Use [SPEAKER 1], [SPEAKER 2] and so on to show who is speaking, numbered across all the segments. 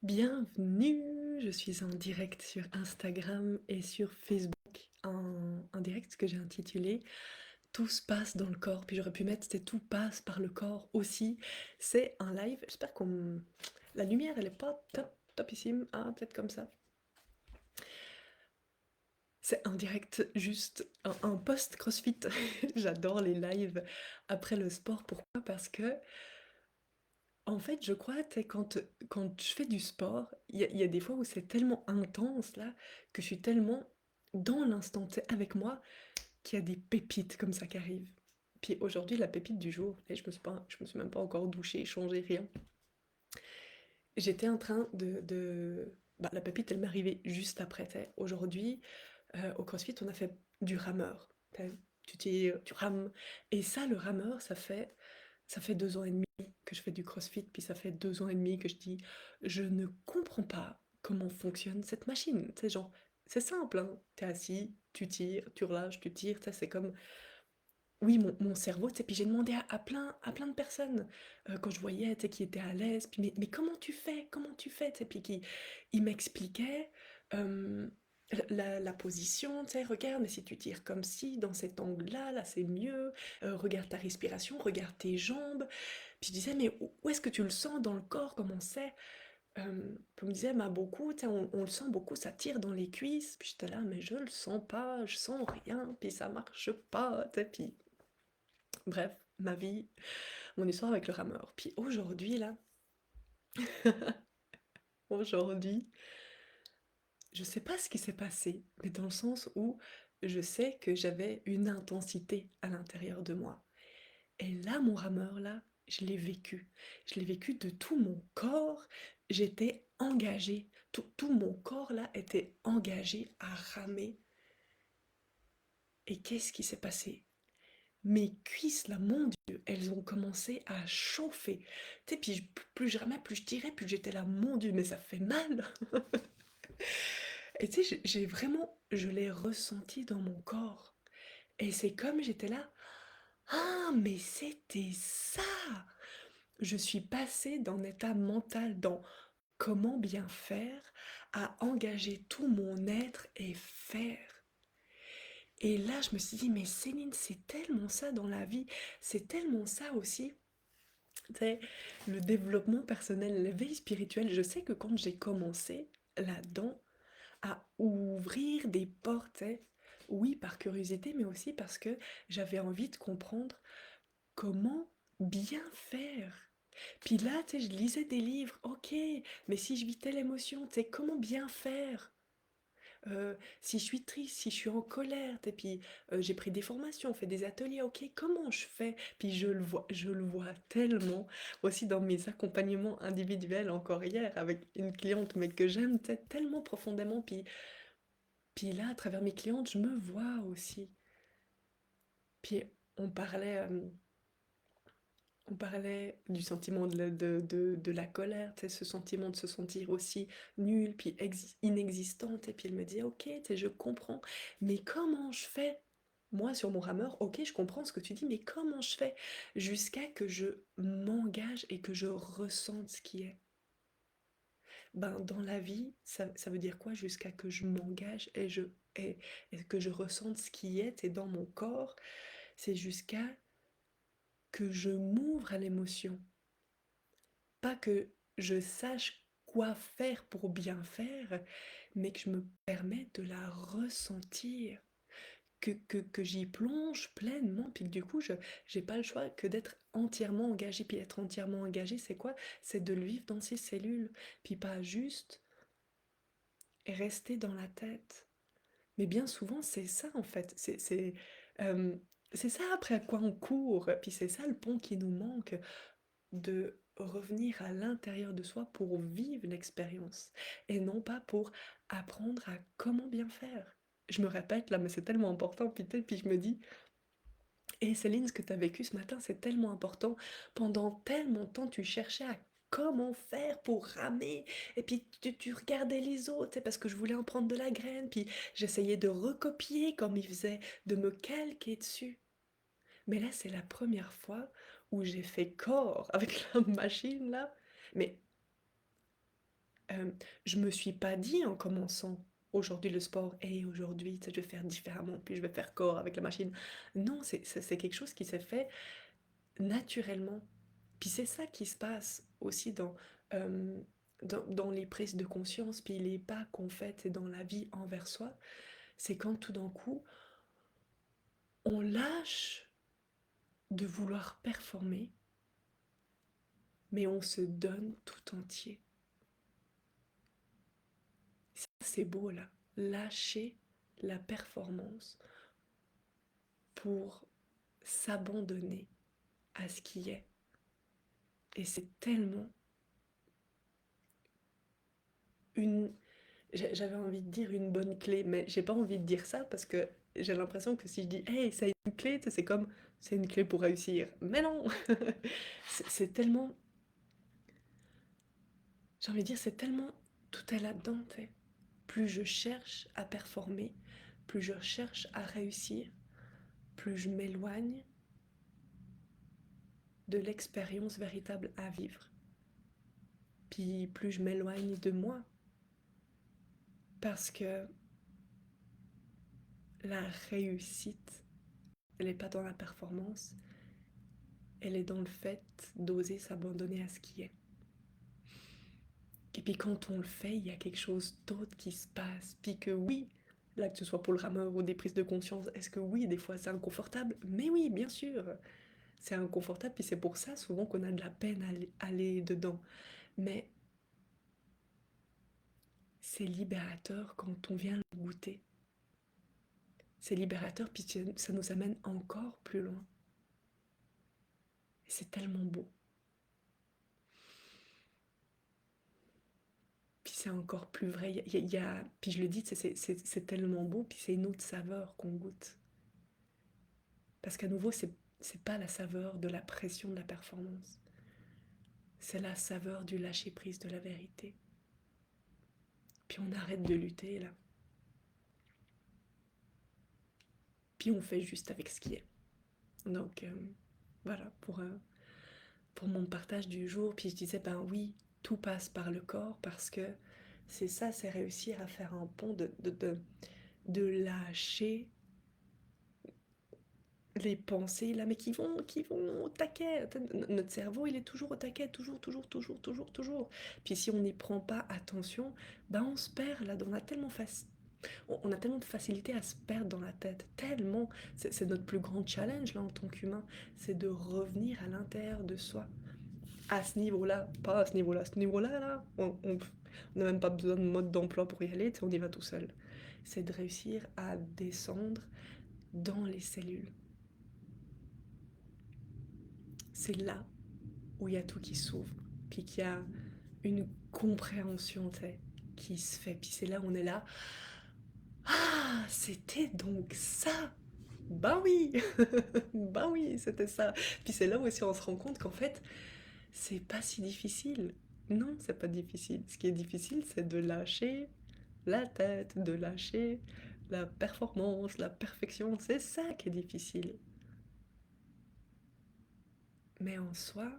[SPEAKER 1] Bienvenue, je suis en direct sur Instagram et sur Facebook, un direct que j'ai intitulé Tout se passe dans le corps, puis j'aurais pu mettre c'est tout passe par le corps aussi. C'est un live, j'espère qu'on... La lumière elle est pas topissime, ah peut-être comme ça. C'est un direct juste, un post CrossFit. J'adore les lives après le sport, pourquoi? Parce que en fait, je crois, tu sais, quand je fais du sport, il y a des fois où c'est tellement intense, là, que je suis tellement dans l'instant, tu sais, avec moi, qu'il y a des pépites comme ça qui arrivent. Puis aujourd'hui, la pépite du jour, et je me suis même pas encore douchée, changé, rien. J'étais en train Bah, la pépite, elle m'est arrivée juste après, tu sais. Aujourd'hui, au CrossFit, on a fait du rameur. Tu sais, tu tires, tu rames. Et ça, le rameur, ça fait 2 ans et demi que je fais du CrossFit, puis ça fait 2 ans et demi que je dis, je ne comprends pas comment fonctionne cette machine. Tu sais, genre, c'est simple, hein. T'es assis, tu tires, tu relâches, tu tires. Tu sais, c'est comme, oui, mon cerveau, tu sais, puis j'ai demandé à plein de personnes quand je voyais, tu sais, qui étaient à l'aise, puis mais comment tu fais? Comment tu fais? Tu sais, puis qui, ils m'expliquaient euh, la position, tu sais, regarde, mais si tu tires comme ci, dans cet angle-là, là c'est mieux, regarde ta respiration, regarde tes jambes. Puis je disais, mais où est-ce que tu le sens dans le corps, comment c'est? Puis on me disait, bah beaucoup, tu sais, on le sent beaucoup, ça tire dans les cuisses. Puis j'étais là, mais je le sens pas, je sens rien, puis ça marche pas, tu sais, puis bref, ma vie, mon histoire avec le rameur. Puis aujourd'hui, là, aujourd'hui, je sais pas ce qui s'est passé, mais dans le sens où je sais que j'avais une intensité à l'intérieur de moi. Et là, mon rameur, là, je l'ai vécu. Je l'ai vécu de tout mon corps. J'étais engagée. Tout mon corps, là, était engagé à ramer. Et qu'est-ce qui s'est passé? Mes cuisses, là, mon Dieu, elles ont commencé à chauffer. Tu sais, puis plus je ramais, plus je tirais, plus j'étais là, mon Dieu, mais ça fait mal. Et tu sais, j'ai vraiment, je l'ai ressenti dans mon corps. Et c'est comme j'étais là, ah, mais c'était ça! Je suis passée d'un état mental dans comment bien faire à engager tout mon être et faire. Et là, je me suis dit, mais Céline, c'est tellement ça dans la vie, c'est tellement ça aussi. Tu sais, le développement personnel, l'éveil spirituel, je sais que quand j'ai commencé là-dedans, à ouvrir des portes, tu sais, oui, par curiosité, mais aussi parce que j'avais envie de comprendre comment bien faire. Puis là, tu sais, je lisais des livres, ok, mais si je vis telle émotion, tu sais, comment bien faire? Si je suis triste, si je suis en colère, et puis j'ai pris des formations, fait des ateliers, ok, comment je fais? Puis je le vois tellement, aussi dans mes accompagnements individuels, encore hier, avec une cliente, mais que j'aime tellement profondément, puis là, à travers mes clientes, je me vois aussi. Puis on parlait, euh, on parlait du sentiment de la colère, tu sais, ce sentiment de se sentir aussi nul, puis inexistante. Et puis elle me dit, ok, tu sais, je comprends, mais comment je fais? Moi, sur mon rameur, ok, je comprends ce que tu dis, mais comment je fais jusqu'à que je m'engage et que je ressente ce qui est? Ben, dans la vie, ça veut dire quoi jusqu'à que je m'engage et que je ressente ce qui est et dans mon corps, c'est jusqu'à que je m'ouvre à l'émotion. Pas que je sache quoi faire pour bien faire, mais que je me permette de la ressentir, que j'y plonge pleinement, puis que du coup, j'ai pas le choix que d'être entièrement engagé. Puis être entièrement engagé, c'est quoi? C'est de le vivre dans ses cellules, puis pas juste rester dans la tête. Mais bien souvent, c'est ça en fait. Euh, c'est ça après à quoi on court. Puis c'est ça le pont qui nous manque, de revenir à l'intérieur de soi pour vivre l'expérience et non pas pour apprendre à comment bien faire. Je me répète là, mais c'est tellement important. Puis je me dis, et Céline, ce que tu as vécu ce matin, c'est tellement important. Pendant tellement de temps, tu cherchais à comment faire pour ramer. Et puis tu regardais les autres, tu sais, parce que je voulais en prendre de la graine. Puis j'essayais de recopier comme ils faisaient, de me calquer dessus. Mais là, c'est la première fois où j'ai fait corps avec la machine là. Mais Je me suis pas dit en commençant aujourd'hui le sport: «Et aujourd'hui, tu sais, je vais faire différemment, puis je vais faire corps avec la machine». Non, c'est quelque chose qui s'est fait naturellement. Puis c'est ça qui se passe aussi dans les prises de conscience, puis les pas qu'on fait dans la vie envers soi, c'est quand tout d'un coup, on lâche de vouloir performer, mais on se donne tout entier. Ça, c'est beau là, lâcher la performance pour s'abandonner à ce qui est. Et c'est tellement une... J'avais envie de dire une bonne clé, mais j'ai pas envie de dire ça parce que j'ai l'impression que si je dis hey, c'est une clé, tu sais, c'est comme c'est une clé pour réussir. Mais non. C'est tellement, j'ai envie de dire, c'est tellement tout est là-dedans, tu sais. Plus je cherche à performer, plus je cherche à réussir, plus je m'éloigne de l'expérience véritable à vivre. Puis plus je m'éloigne de moi. Parce que la réussite, elle n'est pas dans la performance, elle est dans le fait d'oser s'abandonner à ce qui est. Et puis quand on le fait, il y a quelque chose d'autre qui se passe. Puis que oui, là que ce soit pour le rameur ou des prises de conscience, est-ce que oui, des fois c'est inconfortable? Mais oui, bien sûr, c'est inconfortable, puis c'est pour ça souvent qu'on a de la peine à aller dedans. Mais c'est libérateur quand on vient le goûter. C'est libérateur, puis ça nous amène encore plus loin. Et c'est tellement beau. Puis c'est encore plus vrai. Puis je le dis, c'est tellement beau, puis c'est une autre saveur qu'on goûte. Parce qu'à nouveau, c'est pas la saveur de la pression de la performance. C'est la saveur du lâcher-prise de la vérité. Puis on arrête de lutter, là. Puis on fait juste avec ce qui est. Donc, voilà, pour mon partage du jour. Puis je disais, ben oui, tout passe par le corps, parce que c'est ça, c'est réussir à faire un pont de lâcher les pensées là, mais qui vont au taquet. Notre cerveau, il est toujours au taquet, toujours, toujours, toujours, toujours, toujours. Puis si on n'y prend pas attention, ben on se perd là, on a tellement de facilité à se perdre dans la tête, tellement. C'est notre plus grand challenge là en tant qu'humain, c'est de revenir à l'intérieur de soi. À ce niveau-là, pas à ce niveau-là, là, on n'a même pas besoin de mode d'emploi pour y aller, on y va tout seul. C'est de réussir à descendre dans les cellules. C'est là où il y a tout qui s'ouvre, puis qu'il y a une compréhension, tu sais, qui se fait. Puis c'est là où on est là. Ah, c'était donc ça! Ben oui! Ben oui, c'était ça. Puis c'est là où aussi on se rend compte qu'en fait, c'est pas si difficile. Non, c'est pas difficile. Ce qui est difficile, c'est de lâcher la tête, de lâcher la performance, la perfection. C'est ça qui est difficile. Mais en soi,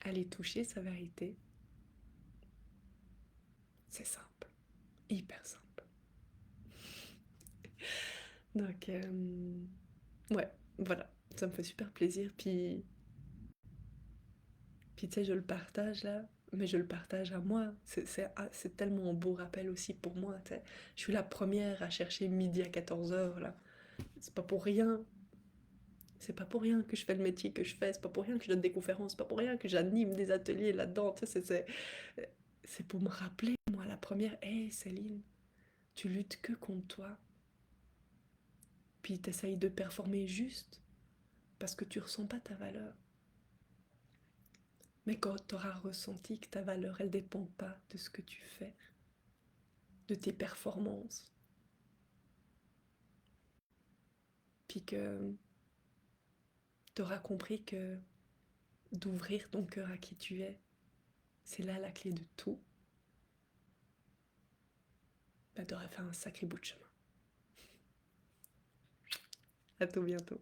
[SPEAKER 1] aller toucher sa vérité, c'est simple. Hyper simple. Donc, ouais, voilà. Ça me fait super plaisir. Puis tu sais, je le partage là, mais je le partage à moi. C'est tellement un beau rappel aussi pour moi, tu sais. Je suis la première à chercher midi à 14h là. C'est pas pour rien. C'est pas pour rien que je fais le métier que je fais. C'est pas pour rien que je donne des conférences. C'est pas pour rien que j'anime des ateliers là-dedans. Tu sais, c'est pour me rappeler, moi, la première. Hé, Céline, tu luttes que contre toi. Puis t'essayes de performer juste parce que tu ressens pas ta valeur. Mais quand tu auras ressenti que ta valeur, elle dépend pas de ce que tu fais, de tes performances, puis que tu auras compris que d'ouvrir ton cœur à qui tu es, c'est là la clé de tout, bah, tu auras fait un sacré bout de chemin. À tout bientôt.